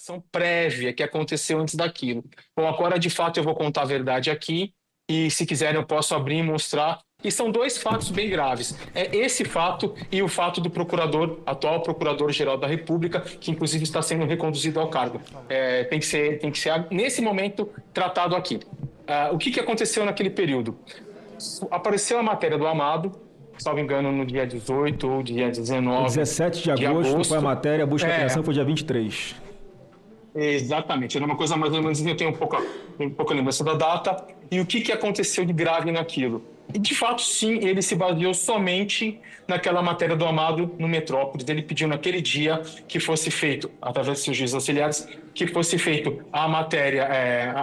ação prévia que aconteceu antes daquilo. Bom, agora de fato eu vou contar a verdade aqui e se quiserem eu posso abrir e mostrar. E são dois fatos bem graves. É esse fato e o fato do procurador, atual procurador-geral da República, que inclusive está sendo reconduzido ao cargo. Tem que ser nesse momento tratado aqui. O que aconteceu naquele período? Apareceu a matéria do Amado, salvo engano, no dia 18 ou dia 19 17 de de agosto foi a matéria, a busca e É, apreensão foi dia 23. Exatamente, era uma coisa mais ou menos, eu tenho um pouco lembrança da data. E o que aconteceu de grave naquilo? E, de fato, sim, ele se baseou somente naquela matéria do Amado no Metrópolis. Ele pediu naquele dia que fosse feito, através de seus juízes auxiliares, que fosse feito a matéria,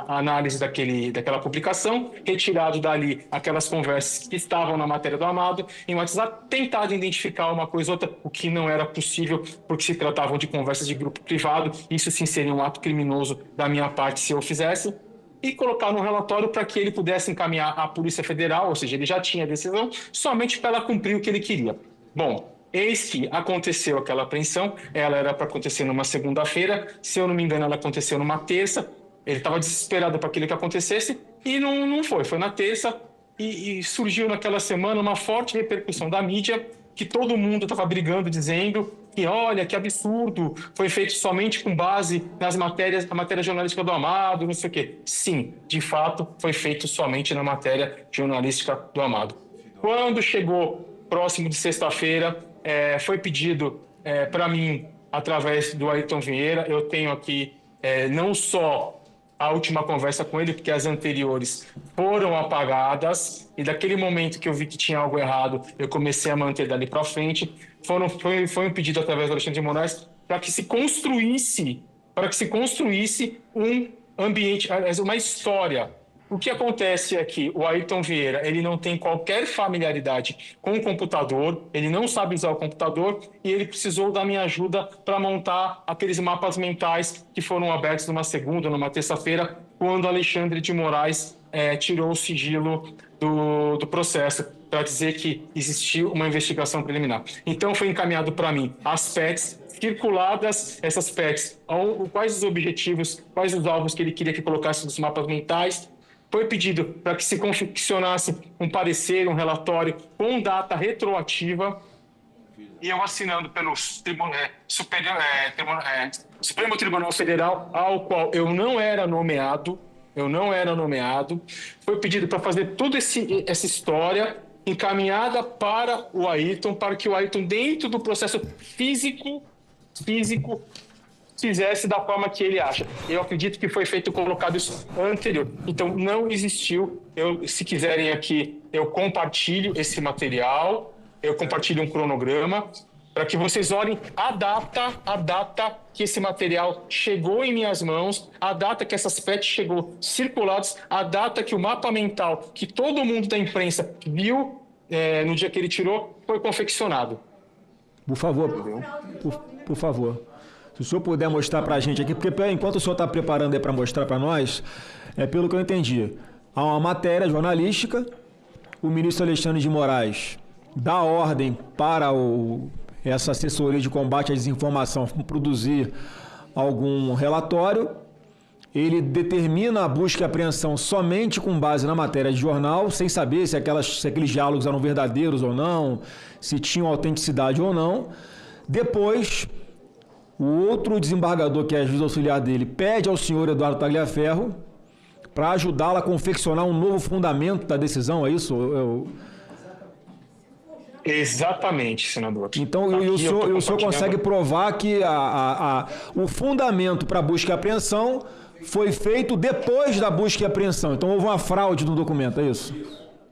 a análise daquela publicação, retirado dali aquelas conversas que estavam na matéria do Amado, em WhatsApp, tentado identificar uma coisa ou outra, o que não era possível, porque se tratavam de conversas de grupo privado. Isso sim seria um ato criminoso da minha parte se eu fizesse, e colocar no relatório para que ele pudesse encaminhar à Polícia Federal, ou seja, ele já tinha a decisão, somente para ela cumprir o que ele queria. Bom, eis que aconteceu aquela apreensão, ela era para acontecer numa segunda-feira, se eu não me engano, ela aconteceu numa terça, ele estava desesperado para aquilo que acontecesse, e não foi na terça, e surgiu naquela semana uma forte repercussão da mídia, que todo mundo estava brigando, dizendo que, olha, que absurdo, foi feito somente com base nas matérias, a matéria jornalística do Amado, não sei o quê. Sim, de fato, foi feito somente na matéria jornalística do Amado. Quando chegou próximo de sexta-feira, foi pedido para mim, através do Ayrton Vieira, eu tenho aqui não só a última conversa com ele, porque as anteriores foram apagadas, e daquele momento que eu vi que tinha algo errado, eu comecei a manter dali para frente. Foi um pedido através do Alexandre de Moraes para que se construísse um ambiente, uma história. O que acontece é que o Ayrton Vieira, ele não tem qualquer familiaridade com o computador, ele não sabe usar o computador, e ele precisou da minha ajuda para montar aqueles mapas mentais que foram abertos numa segunda, numa terça-feira, quando Alexandre de Moraes tirou o sigilo do processo, para dizer que existiu uma investigação preliminar. Então foi encaminhado para mim as PETs, circuladas essas PETs, quais os objetivos, quais os alvos que ele queria que colocasse nos mapas mentais. Foi pedido para que se confeccionasse um parecer, um relatório com data retroativa, e eu assinando pelo Supremo Tribunal Federal, ao qual eu não era nomeado, foi pedido para fazer toda essa história encaminhada para o Ayrton, para que o Ayrton, dentro do processo físico, fizesse da forma que ele acha. Eu acredito que foi feito colocado isso anterior. Então, não existiu. Se quiserem aqui, eu compartilho esse material, eu compartilho um cronograma, para que vocês olhem a data que esse material chegou em minhas mãos, a data que essas PETs chegou circuladas, a data que o mapa mental, que todo mundo da imprensa viu no dia que ele tirou, foi confeccionado. Por favor, por favor. Se o senhor puder mostrar para a gente aqui, porque enquanto o senhor está preparando aí para mostrar para nós, pelo que eu entendi, há uma matéria jornalística, o ministro Alexandre de Moraes dá ordem para essa assessoria de combate à desinformação produzir algum relatório, ele determina a busca e apreensão somente com base na matéria de jornal, sem saber se aqueles diálogos eram verdadeiros ou não, se tinham autenticidade ou não. Depois, o outro desembargador, que é juiz auxiliar dele, pede ao senhor Eduardo Tagliaferro para ajudá-lo a confeccionar um novo fundamento da decisão, é isso? Exatamente, senador. Então, o senhor consegue provar que o fundamento para a busca e apreensão foi feito depois da busca e apreensão. Então, houve uma fraude no documento, é isso?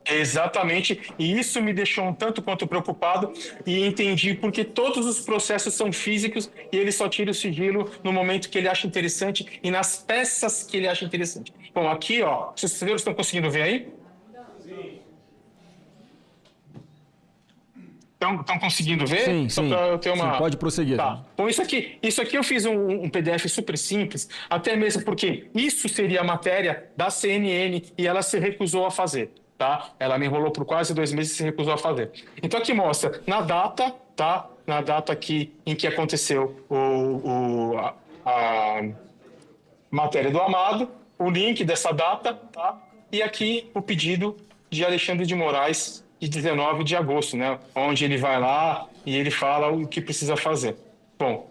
Exatamente, e isso me deixou um tanto quanto preocupado, e entendi porque todos os processos são físicos e ele só tira o sigilo no momento que ele acha interessante e nas peças que ele acha interessante. Bom, aqui, ó, os senhores estão conseguindo ver aí? Estão conseguindo ver? Sim, Só sim. para eu ter uma... Sim, pode prosseguir. Tá. Bom, isso aqui eu fiz um PDF super simples, até mesmo porque isso seria a matéria da CNN e ela se recusou a fazer. Tá? Ela me enrolou por quase 2 meses e se recusou a fazer. Então aqui mostra na data, tá? Na data aqui em que aconteceu a matéria do Amado, o link dessa data, tá? E aqui o pedido de Alexandre de Moraes, de 19 de agosto, né? Onde ele vai lá e ele fala o que precisa fazer. Bom,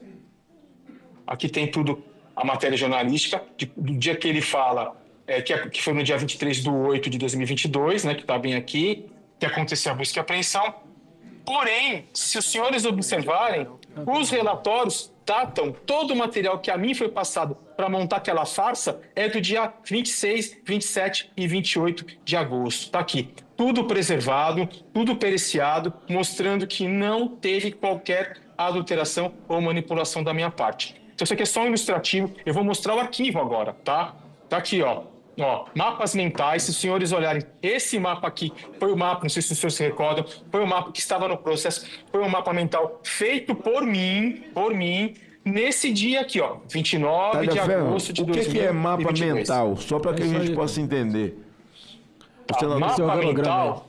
aqui tem tudo, a matéria jornalística, do dia que ele fala, que foi no dia 23/8/2022, né? Que está bem aqui, que aconteceu a busca e apreensão. Porém, se os senhores observarem, os relatórios datam todo o material que a mim foi passado para montar aquela farsa é do dia 26, 27 e 28 de agosto. Está aqui. Tudo preservado, tudo periciado, mostrando que não teve qualquer adulteração ou manipulação da minha parte. Então, isso aqui é só um ilustrativo. Eu vou mostrar o arquivo agora, tá? Tá aqui, ó. Ó, mapas mentais, se os senhores olharem, esse mapa aqui foi o mapa, não sei se os senhores se recordam, foi o mapa que estava no processo, foi um mapa mental feito por mim, nesse dia aqui, ó, 29 de agosto de 2022. O que é mapa mental? Só para que a gente possa entender. Mapa mental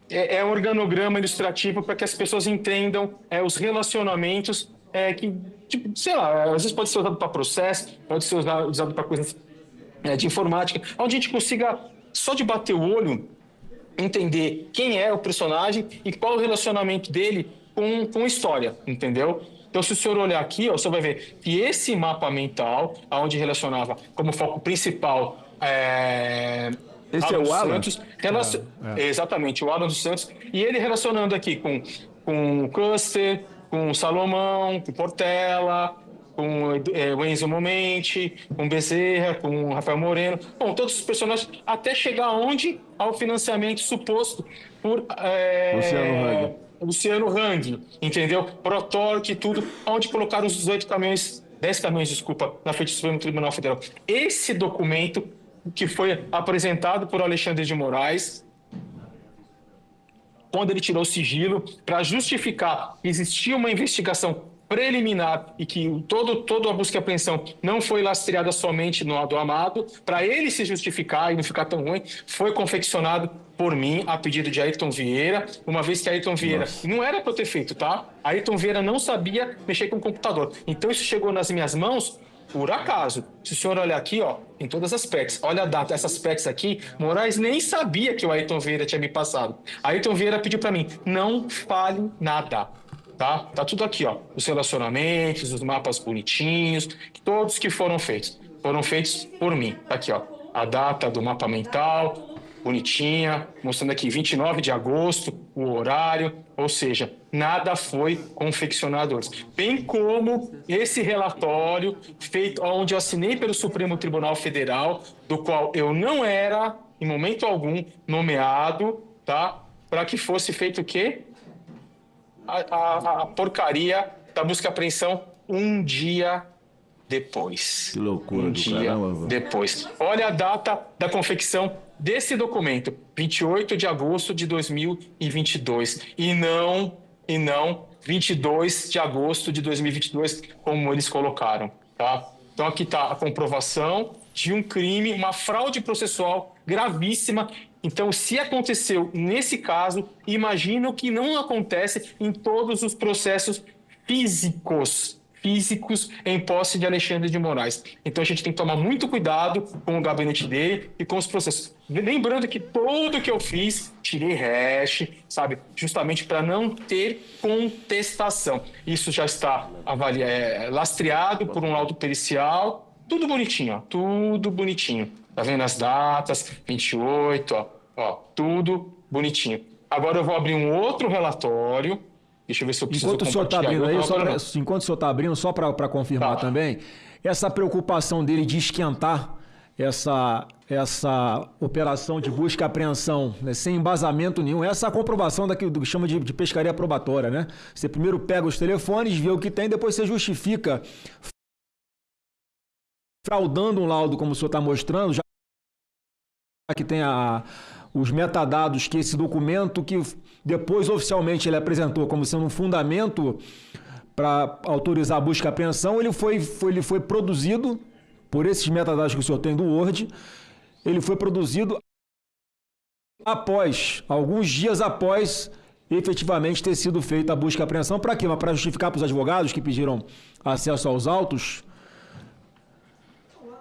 é um organograma ilustrativo para que as pessoas entendam os relacionamentos que, tipo, sei lá, às vezes pode ser usado para processo, pode ser usado para coisas de informática, onde a gente consiga, só de bater o olho, entender quem é o personagem e qual o relacionamento dele com a história, entendeu? Então, se o senhor olhar aqui, ó, você vai ver que esse mapa mental, onde relacionava como foco principal esse é o Alan? Santos, exatamente, o Alan dos Santos, e ele relacionando aqui com o Custer, com o Salomão, com o Portela, com o Enzo Momenti, com o Bezerra, com o Rafael Moreno, bom, todos os personagens, até chegar onde? Ao financiamento suposto por Luciano Hang, entendeu? Protorque e tudo, onde colocaram os 10 caminhões, na frente do Supremo Tribunal Federal. Esse documento que foi apresentado por Alexandre de Moraes, quando ele tirou o sigilo, para justificar que existia uma investigação preliminar e que toda a busca e apreensão não foi lastreada somente no do Amado, para ele se justificar e não ficar tão ruim, foi confeccionado por mim a pedido de Ayrton Vieira, uma vez que Ayrton Vieira não era para eu ter feito, tá? Ayrton Vieira não sabia mexer com o computador. Então isso chegou nas minhas mãos por acaso. Se o senhor olhar aqui, ó, em todas as PECs, olha a data, essas PECs aqui, Moraes nem sabia que o Ayrton Vieira tinha me passado. Ayrton Vieira pediu para mim, não fale nada. Tá tudo aqui, ó. Os relacionamentos, os mapas bonitinhos, todos que foram feitos por mim. Tá aqui, ó. A data do mapa mental, bonitinha, mostrando aqui 29 de agosto, o horário, ou seja, nada foi confeccionado antes. Bem como esse relatório feito, onde eu assinei pelo Supremo Tribunal Federal, do qual eu não era, em momento algum, nomeado, tá? Para que fosse feito o quê? A porcaria da busca e apreensão um dia depois. Que loucura do caramba. Depois. Olha a data da confecção desse documento, 28 de agosto de 2022. E não 22 de agosto de 2022, como eles colocaram. Tá? Então aqui está a comprovação de um crime, uma fraude processual gravíssima. Então, se aconteceu nesse caso, imagino que não acontece em todos os processos físicos em posse de Alexandre de Moraes. Então, a gente tem que tomar muito cuidado com o gabinete dele e com os processos. Lembrando que tudo que eu fiz, tirei hash, sabe? Justamente para não ter contestação. Isso já está lastreado por um laudo pericial. Tudo bonitinho, ó, tudo bonitinho. Tá vendo as datas? 28, ó, tudo bonitinho. Agora eu vou abrir um outro relatório. Deixa eu ver se eu preciso enquanto o senhor está abrindo aí, enquanto o senhor está abrindo, só para confirmar também, essa preocupação dele de esquentar essa operação de busca e apreensão, né, sem embasamento nenhum, essa é a comprovação do que chama de pescaria probatória, né? Você primeiro pega os telefones, vê o que tem, depois você justifica fraudando um laudo, como o senhor está mostrando, já que tem os metadados que esse documento, que depois oficialmente ele apresentou como sendo um fundamento para autorizar a busca e apreensão, ele foi produzido por esses metadados que o senhor tem do Word, ele foi produzido alguns dias após efetivamente ter sido feita a busca e apreensão. Para quê? Para justificar para os advogados que pediram acesso aos autos